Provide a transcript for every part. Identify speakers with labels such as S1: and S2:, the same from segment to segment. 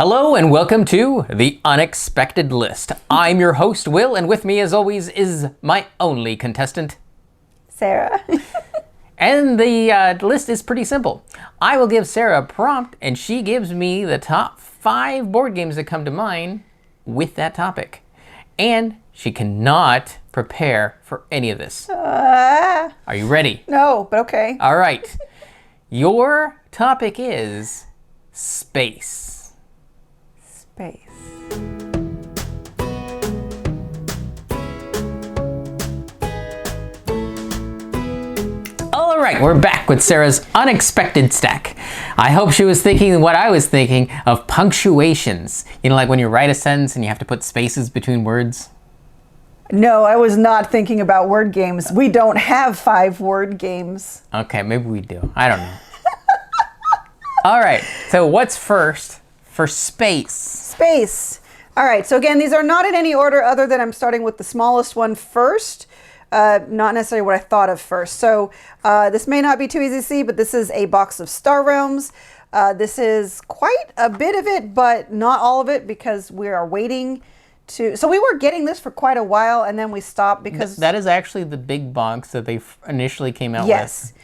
S1: Hello and welcome to The Unexpected List. I'm your host, Will, and with me as always is my only contestant,
S2: Sarah.
S1: And the list is pretty simple. I will give Sarah a prompt and she gives me the top 5 board games that come to mind with that topic. And she cannot prepare for any of this. Are you ready?
S2: No, but okay.
S1: All right. Your topic is space.
S2: Space.
S1: All right, we're back with Sarah's unexpected stack. I hope she was thinking what I was thinking of punctuations. You know, like when you write a sentence and you have to put spaces between words.
S2: No, I was not thinking about word games. We don't have 5 word games.
S1: Okay, maybe we do. I don't know. All right, so what's first for space?
S2: Space. All right, so again, these are not in any order other than I'm starting with the smallest one first. Not necessarily what I thought of first. So this may not be too easy to see, but this is a box of Star Realms. This is quite a bit of it, but not all of it because we are waiting to... So we were getting this for quite a while and then we stopped because...
S1: That is actually the big box that they initially came out with.
S2: Yes.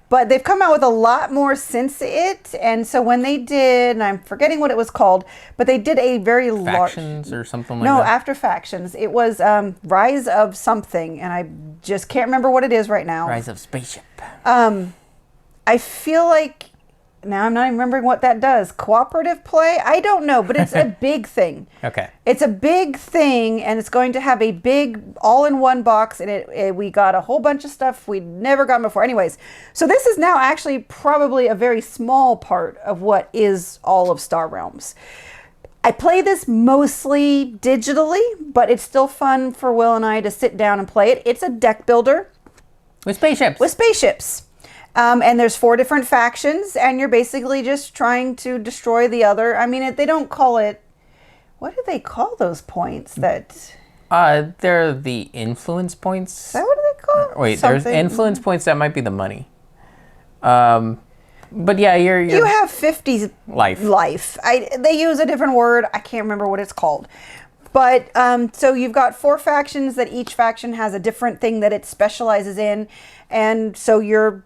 S2: But they've come out with a lot more since it. And so when they did, and I'm forgetting what it was called, but they did a very large...
S1: Factions or something like
S2: that? No,
S1: that?
S2: after Factions. It was Rise of something, and I just can't remember what it is right now.
S1: Rise of Spaceship.
S2: I feel like... Now I'm not even remembering what that does. Cooperative play? I don't know, but it's a big thing.
S1: Okay.
S2: It's a big thing, and it's going to have a big all-in-one box, and we got a whole bunch of stuff we'd never gotten before. Anyways, so this is now actually probably a very small part of what is all of Star Realms. I play this mostly digitally, but it's still fun for Will and I to sit down and play it. It's a deck builder.
S1: With spaceships.
S2: With spaceships. And there's 4 different factions, and you're basically just trying to destroy the other. I mean, they don't call it... What do they call those points that...
S1: They're the influence points.
S2: Is that what they call it?
S1: Wait,
S2: Something.
S1: There's influence points. That might be the money. But yeah,
S2: you have 50
S1: life.
S2: They use a different word. I can't remember what it's called. But so you've got 4 factions that each faction has a different thing that it specializes in. And so you're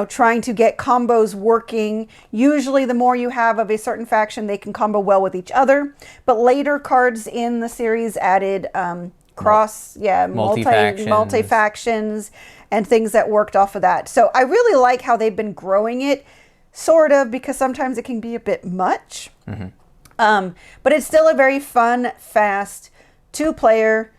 S2: trying to get combos working. Usually the more you have of a certain faction, they can combo well with each other. But later cards in the series added multi-factions and things that worked off of that. So I really like how they've been growing it, sort of, because sometimes it can be a bit much. Mm-hmm. But it's still a very fun, fast, 2-player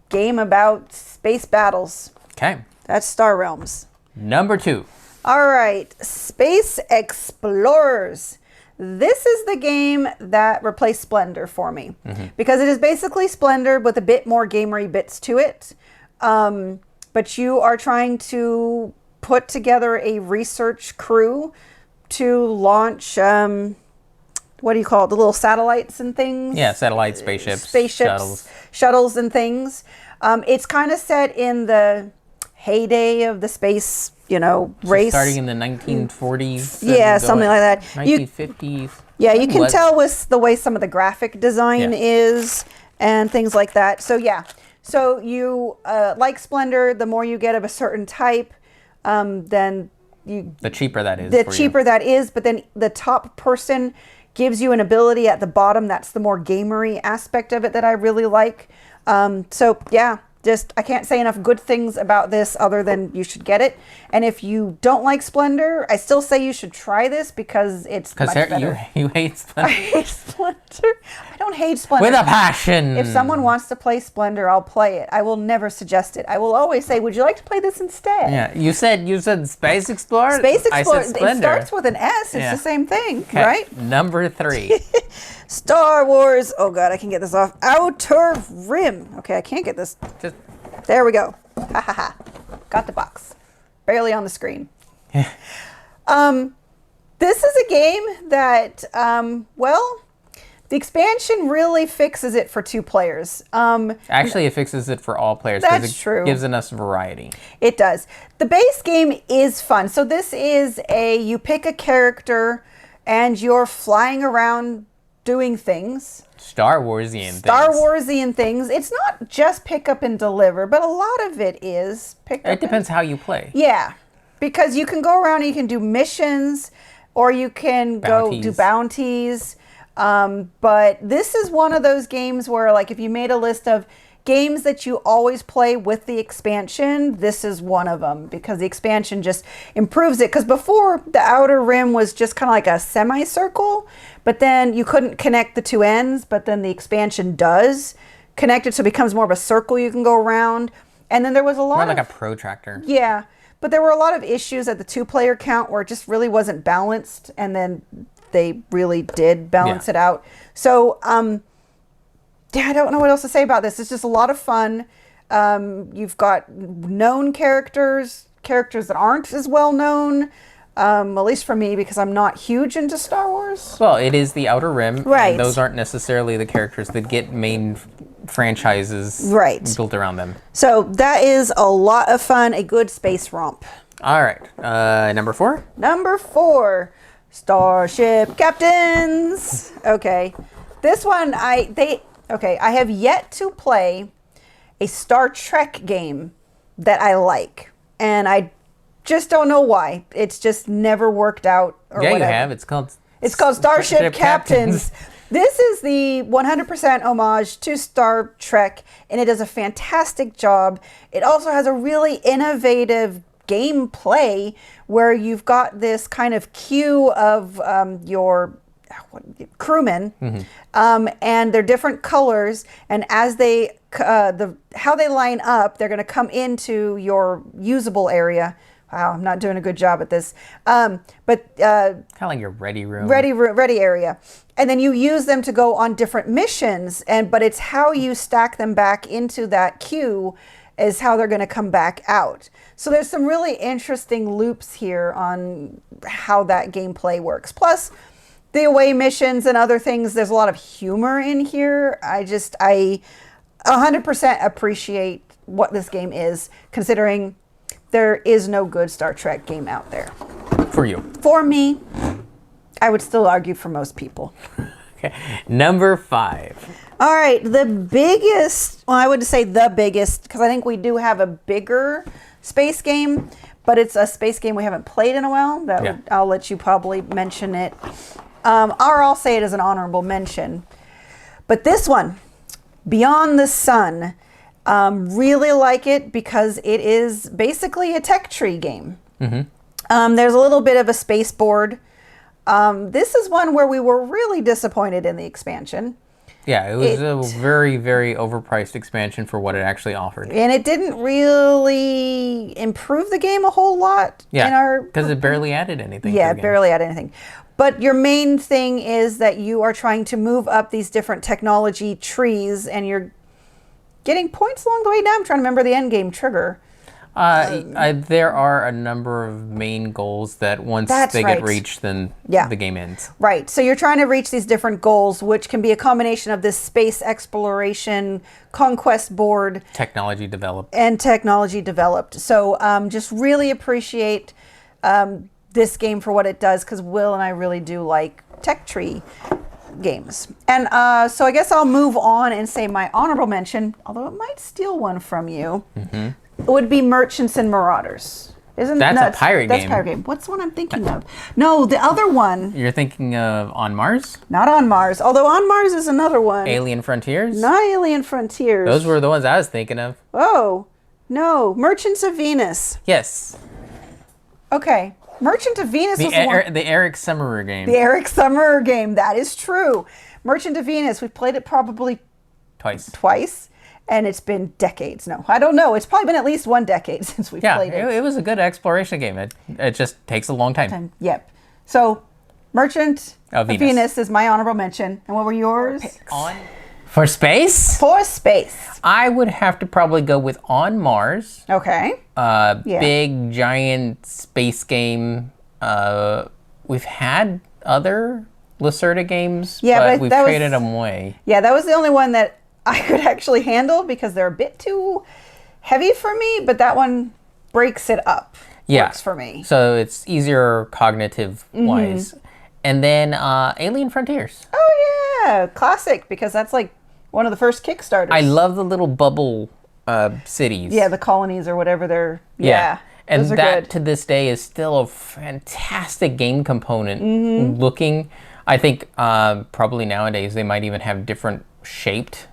S2: game about space battles.
S1: Okay.
S2: That's Star Realms.
S1: Number 2.
S2: All right, Space Explorers. This is the game that replaced Splendor for me, because it is basically Splendor with a bit more gamery bits to it. But you are trying to put together a research crew to launch, what do you call it, the little satellites and things?
S1: Yeah, satellites, spaceships,
S2: shuttles and things. It's kind of set in the heyday of the space, race.
S1: Starting in the 1940s.
S2: Yeah, something like that.
S1: 1950s.
S2: Yeah, you can tell with the way some of the graphic design is and things like that. So yeah, so you, like Splendor, the more you get of a certain type, then
S1: the cheaper that is.
S2: That is, but then the top person gives you an ability at the bottom. That's the more gamery aspect of it that I really like. So yeah. I can't say enough good things about this other than you should get it. And if you don't like Splendor, I still say you should try this because it's much better.
S1: You hate Splendor?
S2: I hate Splendor. I don't hate Splendor.
S1: With a passion.
S2: If someone wants to play Splendor, I'll play it. I will never suggest it. I will always say, would you like to play this instead?
S1: Yeah, you said Space Explorer?
S2: Space Explorer.
S1: I said Splendor.
S2: It starts with an S. It's the same thing, right?
S1: Number 3.
S2: Star Wars. Oh, God, I can get this off. Outer Rim. Okay, I can't get this. There we go. Ha ha ha. Got the box. Barely on the screen. This is a game that, the expansion really fixes it for 2 players.
S1: Actually, it fixes it for all players.
S2: That's true.
S1: It gives us variety.
S2: It does. The base game is fun. So this is you pick a character and you're flying around doing things.
S1: Star Warsian
S2: Star
S1: things.
S2: Warsian things. It's not just pick up and deliver, but a lot of it is pick up.
S1: It depends how you play.
S2: Yeah, because you can go around and you can do missions, or you can go do bounties. But this is one of those games where, like, if you made a list of games that you always play with the expansion, this is one of them, because the expansion just improves it. Because before, the Outer Rim was just kind of like a semicircle, but then you couldn't connect the two ends, but then the expansion does connect it, so it becomes more of a circle you can go around. And then there was a lot
S1: More like a protractor.
S2: Yeah, but there were a lot of issues at the 2-player count where it just really wasn't balanced, and then they really did balance it out. So, yeah, I don't know what else to say about this. It's just a lot of fun. You've got known characters that aren't as well known, at least for me, because I'm not huge into Star Wars.
S1: Well, it is the Outer Rim.
S2: Right.
S1: And those aren't necessarily the characters that get main franchises built around them.
S2: So that is a lot of fun, a good space romp.
S1: All right. Number 4?
S2: Number 4, Starship Captains. Okay. This one, I have yet to play a Star Trek game that I like, and I just don't know why. It's just never worked out. Or
S1: Yeah,
S2: whatever.
S1: you have. It's called
S2: Starship Captains. This is the 100% homage to Star Trek, and it does a fantastic job. It also has a really innovative gameplay where you've got this kind of queue of your crewmen, and they're different colors, and as they how they line up, they're going to come into your usable area. Wow, I'm not doing a good job at this. But
S1: kind of like your ready room.
S2: Ready area. And then you use them to go on different missions, but it's how you stack them back into that queue is how they're going to come back out. So there's some really interesting loops here on how that gameplay works. Plus, the away missions and other things, there's a lot of humor in here. I 100% appreciate what this game is, considering there is no good Star Trek game out there.
S1: For you.
S2: For me, I would still argue for most people.
S1: Okay. Number 5.
S2: All right, the biggest, well, I would say the biggest, because I think we do have a bigger space game, but it's a space game we haven't played in a while. I'll let you probably mention it. Or I'll say it as an honorable mention. But this one, Beyond the Sun, really like it because it is basically a tech tree game. There's a little bit of a space board. This is one where we were really disappointed in the expansion.
S1: Yeah, it was a very, very overpriced expansion for what it actually offered.
S2: And it didn't really improve the game a whole lot.
S1: Yeah, because it barely added anything.
S2: Yeah, it barely added anything. But your main thing is that you are trying to move up these different technology trees, and you're getting points along the way. Now I'm trying to remember the end game trigger.
S1: There are a number of main goals that once they get reached, then the game ends. Right.
S2: So you're trying to reach these different goals, which can be a combination of this space exploration conquest board.
S1: Technology developed.
S2: So just really appreciate this game for what it does, because Will and I really do like tech tree games. And so I guess I'll move on and say my honorable mention, although it might steal one from you. It would be Merchants and Marauders.
S1: That's a pirate game.
S2: That's a pirate game. What's the one I'm thinking of? No, the other one.
S1: You're thinking of On Mars?
S2: Not On Mars. Although On Mars is another one.
S1: Alien Frontiers?
S2: Not Alien Frontiers.
S1: Those were the ones I was thinking of.
S2: Oh, no. Merchants of Venus.
S1: Yes.
S2: Okay. Merchant of Venus was the one.
S1: The Eric Summerer game.
S2: The Eric Summerer game. That is true. Merchant of Venus. We've played it probably twice. And it's been decades. No, I don't know. It's probably been at least 1 decade since we've played it.
S1: It was a good exploration game. It just takes a long time.
S2: Yep. So, Merchant of Venus is my honorable mention. And what were yours?
S1: For space?
S2: For space.
S1: I would have to probably go with On Mars.
S2: Okay.
S1: Big, giant space game. We've had other Lacerda games, but we've traded them away.
S2: Yeah, that was the only one that I could actually handle because they're a bit too heavy for me, but that one breaks it up. Works for me.
S1: So it's easier cognitive-wise. And then Alien Frontiers.
S2: Oh, Yeah, classic, because that's like one of the first Kickstarters.
S1: I love the little bubble cities.
S2: Yeah, the colonies or whatever they're. Yeah.
S1: And
S2: those are
S1: that
S2: good.
S1: to this day is still a fantastic game component.
S2: Mm-hmm.
S1: Looking, I think probably nowadays they might even have different shaped.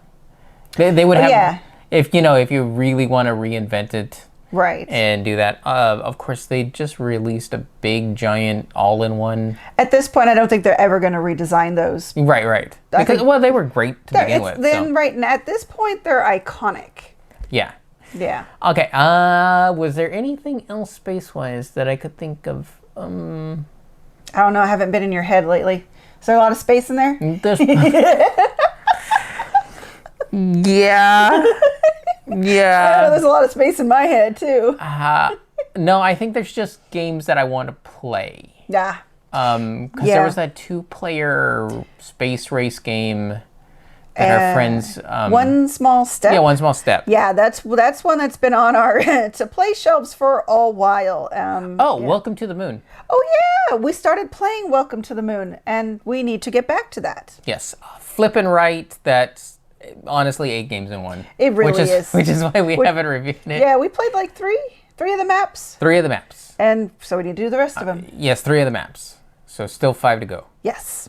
S1: They would have,
S2: yeah.
S1: if you really want to reinvent it.
S2: Right.
S1: And do that. Of course, they just released a big, giant, all-in-one.
S2: At this point, I don't think they're ever going to redesign those.
S1: Right. Because they were great to begin with.
S2: Then, right now, at this point, they're iconic.
S1: Yeah.
S2: Yeah.
S1: Okay. Was there anything else space-wise that I could think of?
S2: I don't know. I haven't been in your head lately. Is there a lot of space in there?
S1: Yeah.
S2: I know there's a lot of space in my head too.
S1: No, I think there's just games that I want to play.
S2: Yeah.
S1: Because there was that 2-player space race game that our friends.
S2: One Small Step.
S1: Yeah, One Small Step.
S2: Yeah, that's one that's been on our to play shelves for a while.
S1: Welcome to the Moon.
S2: Oh yeah, we started playing Welcome to the Moon, and we need to get back to that.
S1: Yes, flippin' right. That's honestly 8 games in one.
S2: It really is.
S1: Which is why we haven't reviewed it.
S2: Yeah, we played like three of the maps.
S1: 3 of the maps.
S2: And so we need to do the rest of them.
S1: Yes, 3 of the maps. So still 5 to go.
S2: Yes.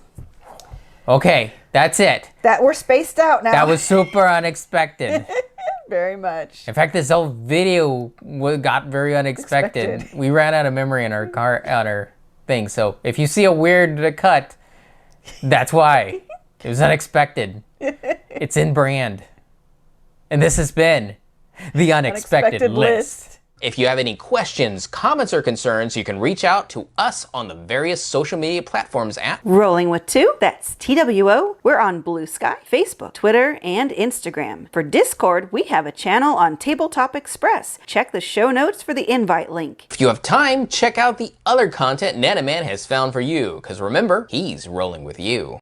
S1: Okay, that's it.
S2: That we're spaced out now.
S1: That was super unexpected.
S2: Very much.
S1: In fact, this whole video got very unexpected. We ran out of memory in our thing. So if you see a weird cut, that's why. It was unexpected. It's in brand. And this has been the Unexpected List. If you have any questions, comments, or concerns, you can reach out to us on the various social media platforms at
S2: Rolling with Two, that's TWO. We're on Blue Sky, Facebook, Twitter, and Instagram. For Discord, we have a channel on Tabletop Express. Check the show notes for the invite link.
S1: If you have time, check out the other content Nanaman has found for you, because remember, he's rolling with you.